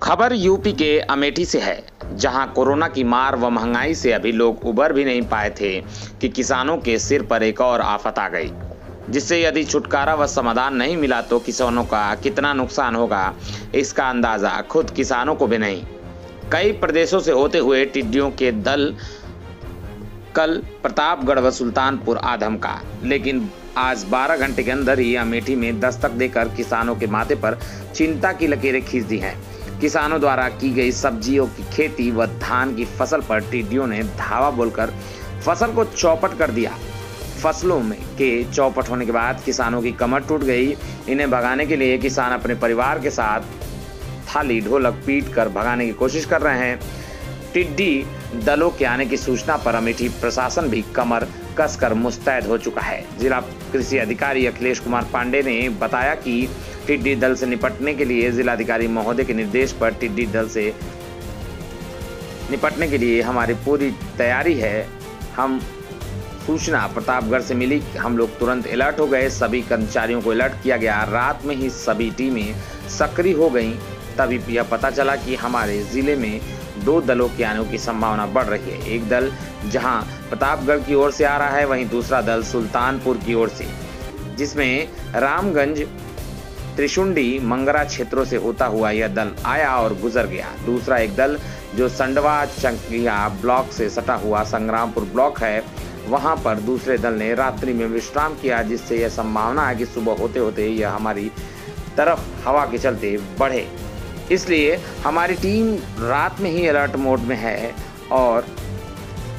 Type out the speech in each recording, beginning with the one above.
खबर यूपी के अमेठी से है, जहां कोरोना की मार व महंगाई से अभी लोग उबर भी नहीं पाए थे कि किसानों के सिर पर एक और आफत आ गई, जिससे यदि छुटकारा व समाधान नहीं मिला तो किसानों का कितना नुकसान होगा, इसका अंदाजा खुद किसानों को भी नहीं। कई प्रदेशों से होते हुए टिड्डियों के दल कल प्रतापगढ़ व सुल्तानपुर आ धमका, लेकिन आज 12 घंटे के अंदर ही अमेठी में दस्तक देकर किसानों के माथे पर चिंता की लकीरें खींच दी हैं। किसानों द्वारा की गई सब्जियों की खेती व धान की फसल पर टिड्डियों ने धावा बोलकर फसल को चौपट कर दिया। फसलों में के चौपट होने के बाद किसानों की कमर टूट गई। इन्हें भगाने के लिए किसान अपने परिवार के साथ थाली ढोलक पीट कर भगाने की कोशिश कर रहे हैं। टिड्डी दलों के आने की सूचना पर अमेठी प्रशासन भी कमर कसकर मुस्तैद हो चुका है। जिला कृषि अधिकारी अखिलेश कुमार पांडे ने बताया कि टिड्डी दल से निपटने के लिए जिलाधिकारी महोदय के निर्देश पर टिड्डी दल से निपटने के लिए हमारी पूरी तैयारी है। हम सूचना प्रतापगढ़ से मिली, हम लोग तुरंत अलर्ट हो गए, सभी कर्मचारियों को अलर्ट किया गया। रात में ही सभी टीमें सक्रिय हो गईं। तभी यह पता चला कि हमारे जिले में 2 दलों के आने की संभावना बढ़ रही है। एक दल जहां प्रतापगढ़ की ओर से आ रहा है, वहीं दूसरा दल सुल्तानपुर की ओर से, जिसमें रामगंज, त्रिशुंडी, मंगरा क्षेत्रों से होता हुआ यह दल आया और गुजर गया। दूसरा एक दल जो संडवा चंकिया ब्लॉक से सटा हुआ संग्रामपुर ब्लॉक है, वहां पर दूसरे दल ने रात्रि में विश्राम किया, जिससे यह संभावना है कि सुबह होते होते यह हमारी तरफ हवा के चलते बढ़े। इसलिए हमारी टीम रात में ही अलर्ट मोड में है और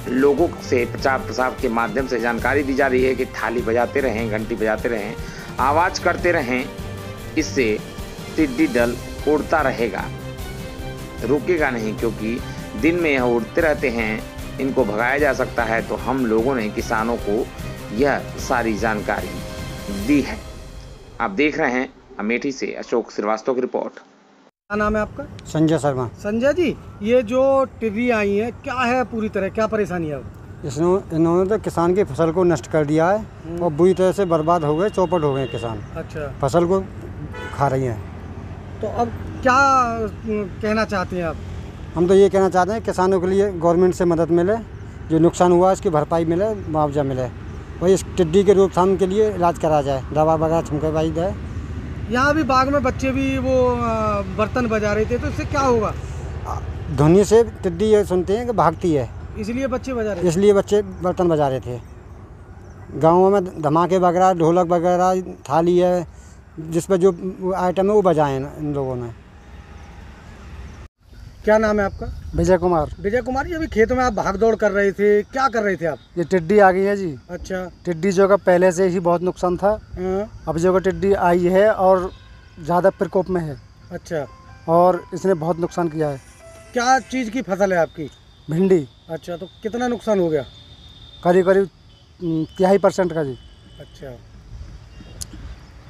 लोगों से प्रचार प्रसार के माध्यम से जानकारी दी जा रही है कि थाली बजाते रहें, घंटी बजाते रहें, आवाज़ करते रहें। इससे टिड्डी दल उड़ता रहेगा, रुकेगा नहीं, क्योंकि दिन में यह उड़ते रहते हैं। इनको भगाया जा सकता है, तो हम लोगों ने किसानों को यह सारी जानकारी दी है। आप देख रहे हैं अमेठी से अशोक श्रीवास्तव की रिपोर्ट। क्या नाम है आपका? संजय शर्मा। संजय जी, ये जो टिड्डी आई है, क्या है पूरी तरह, क्या परेशानी है? इन्होंने तो किसान की फसल को नष्ट कर दिया है और बुरी तरह से बर्बाद हो गए, चौपट हो गए किसान। अच्छा। फसल को खा रही हैं। तो अब क्या कहना चाहते हैं आप? हम तो ये कहना चाहते हैं किसानों के लिए गवर्नमेंट से मदद मिले, जो नुकसान हुआ इसकी भरपाई मिले, मुआवजा मिले, वही इस टिड्डी के रोकथाम के लिए इलाज करा जाए, दवा वगैरह छिड़कवाई जाए। यहाँ भी बाग में बच्चे भी वो बर्तन बजा रहे थे, तो इससे क्या होगा? ध्वनि से टिड्डी ये सुनते हैं कि भागती है, इसलिए बच्चे बजा रहे थे। इसलिए बच्चे बर्तन बजा रहे थे। गाँवों में धमाके वगैरह, ढोलक वगैरह, थाली है, जिस पर जो आइटम है वो बजाए इन लोगों ने। क्या नाम है आपका? विजय कुमार। विजय कुमार जी, अभी खेत में आप भाग दौड़ कर रहे थे, क्या कर रहे थे आप? ये टिड्डी आ गई है जी। अच्छा। टिड्डी जो का पहले से ही बहुत नुकसान था, अब जो का टिड्डी आई है और ज़्यादा प्रकोप में है। अच्छा। और इसने बहुत नुकसान किया है। क्या चीज़ की फसल है आपकी? भिंडी। अच्छा, तो कितना नुकसान हो गया? करीब करीब 3% का जी। अच्छा।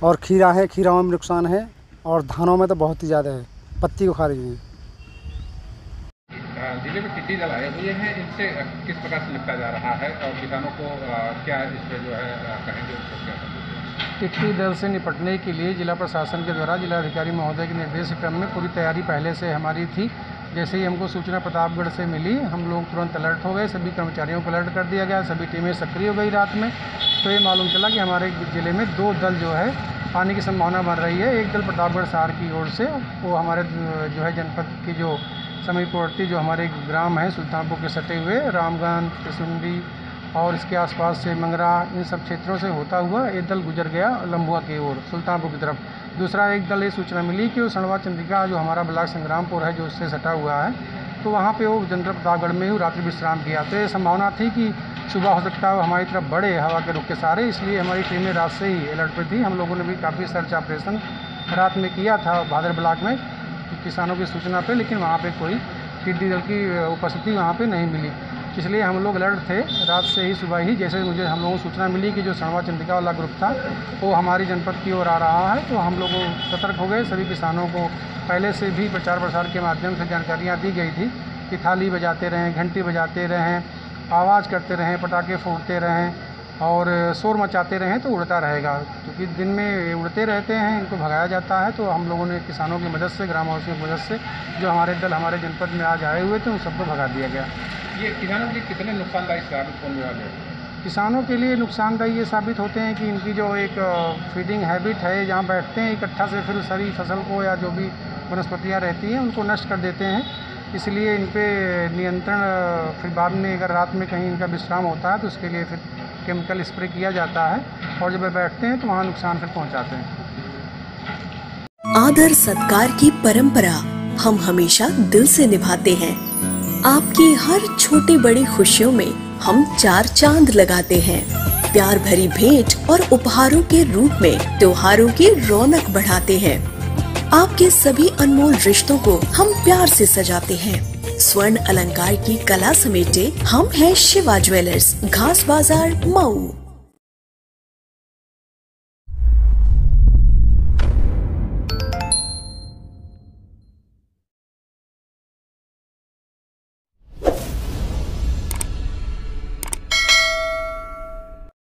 और खीरा है, खीराओं में नुकसान है, और धानों में तो बहुत ही ज़्यादा है, पत्ती को खा रही है। जिले में टिड्डी दल आए हुए हैं, इनसे किस प्रकार से निपटा जा रहा है और किसानों को क्या इस पर जो है कहेंगे? टिड्डी दल से निपटने के लिए जिला प्रशासन के द्वारा जिलाधिकारी महोदय के निर्देश क्रम में पूरी तैयारी पहले से हमारी थी। जैसे ही हमको सूचना प्रतापगढ़ से मिली, हम लोग तुरंत अलर्ट हो गए, सभी कर्मचारियों को अलर्ट कर दिया गया, सभी टीमें सक्रिय हो गई रात में। तो ये मालूम चला कि हमारे ज़िले में 2 दल जो है आने की संभावना बन रही है। एक दल प्रतापगढ़ शहर की ओर से, वो हमारे जो है जनपद की जो समीपवर्ती जो हमारे ग्राम है सुल्तानपुर के सटे हुए रामगंज, त्रिशुंडी और इसके आसपास से मंगरा, इन सब क्षेत्रों से होता हुआ एक दल गुजर गया लंबुआ की ओर, सुल्तानपुर की तरफ। दूसरा एक दल ये सूचना मिली कि वो सणवा चंद्रिका जो हमारा ब्लॉक संग्रामपुर है, जो उससे सटा हुआ है, तो वहाँ पे वो जनरल प्रतापगढ़ में ही रात्रि विश्राम किया। तो ये संभावना थी कि सुबह हो सकता है वो हमारी तरफ बढ़े हवा के रुख के सारे, इसलिए हमारी टीमें रात से ही अलर्ट पर थी। हम लोगों ने भी काफ़ी सर्च ऑपरेशन रात में किया था भादर ब्लॉक में किसानों की सूचना पे, लेकिन वहाँ पे कोई टिड्डी दल की उपस्थिति वहाँ पे नहीं मिली, इसलिए हम लोग अलर्ट थे रात से ही। सुबह ही जैसे मुझे हम लोगों को सूचना मिली कि जो सणवा चंद्रिका वाला ग्रुप था वो हमारी जनपद की ओर आ रहा है, तो हम लोग सतर्क हो गए। सभी किसानों को पहले से भी प्रचार प्रसार के माध्यम से जानकारियाँ दी गई थी कि थाली बजाते रहें, घंटी बजाते रहें, आवाज़ करते रहें, पटाखे फोड़ते रहें, और शोर मचाते रहें तो उड़ता रहेगा, क्योंकि दिन में उड़ते रहते हैं, इनको भगाया जाता है। तो हम लोगों ने किसानों की मदद से, ग्रामवासियों की मदद से, जो हमारे दल हमारे जनपद में आज आए हुए थे, उन सबको भगा दिया गया। ये किसानों के लिए कितने नुकसानदायी साबित होने वाले हैं? किसानों के लिए नुकसानदायी ये साबित होते हैं कि इनकी जो एक फीडिंग हैबिट है, जहाँ बैठते हैं इकट्ठा से फिर सारी फसल को या जो भी वनस्पतियाँ रहती हैं उनको नष्ट कर देते हैं। इसलिए इन पे नियंत्रण फिर बाद में अगर रात में कहीं इनका विश्राम होता है तो उसके लिए फिर केमिकल स्प्रे किया जाता है, और जब वे बैठते हैं तो वहाँ नुकसान फिर पहुँचाते हैं। आदर सत्कार की परंपरा हम हमेशा दिल से निभाते हैं। आपकी हर छोटी बड़ी खुशियों में हम 4 चांद लगाते हैं। प्यार भरी भेंट और उपहारों के रूप में त्योहारों की रौनक बढ़ाते हैं। आपके सभी अनमोल रिश्तों को हम प्यार से सजाते हैं। स्वर्ण अलंकार की कला समेटे हम हैं शिवा ज्वेलर्स, घास बाजार, मऊ।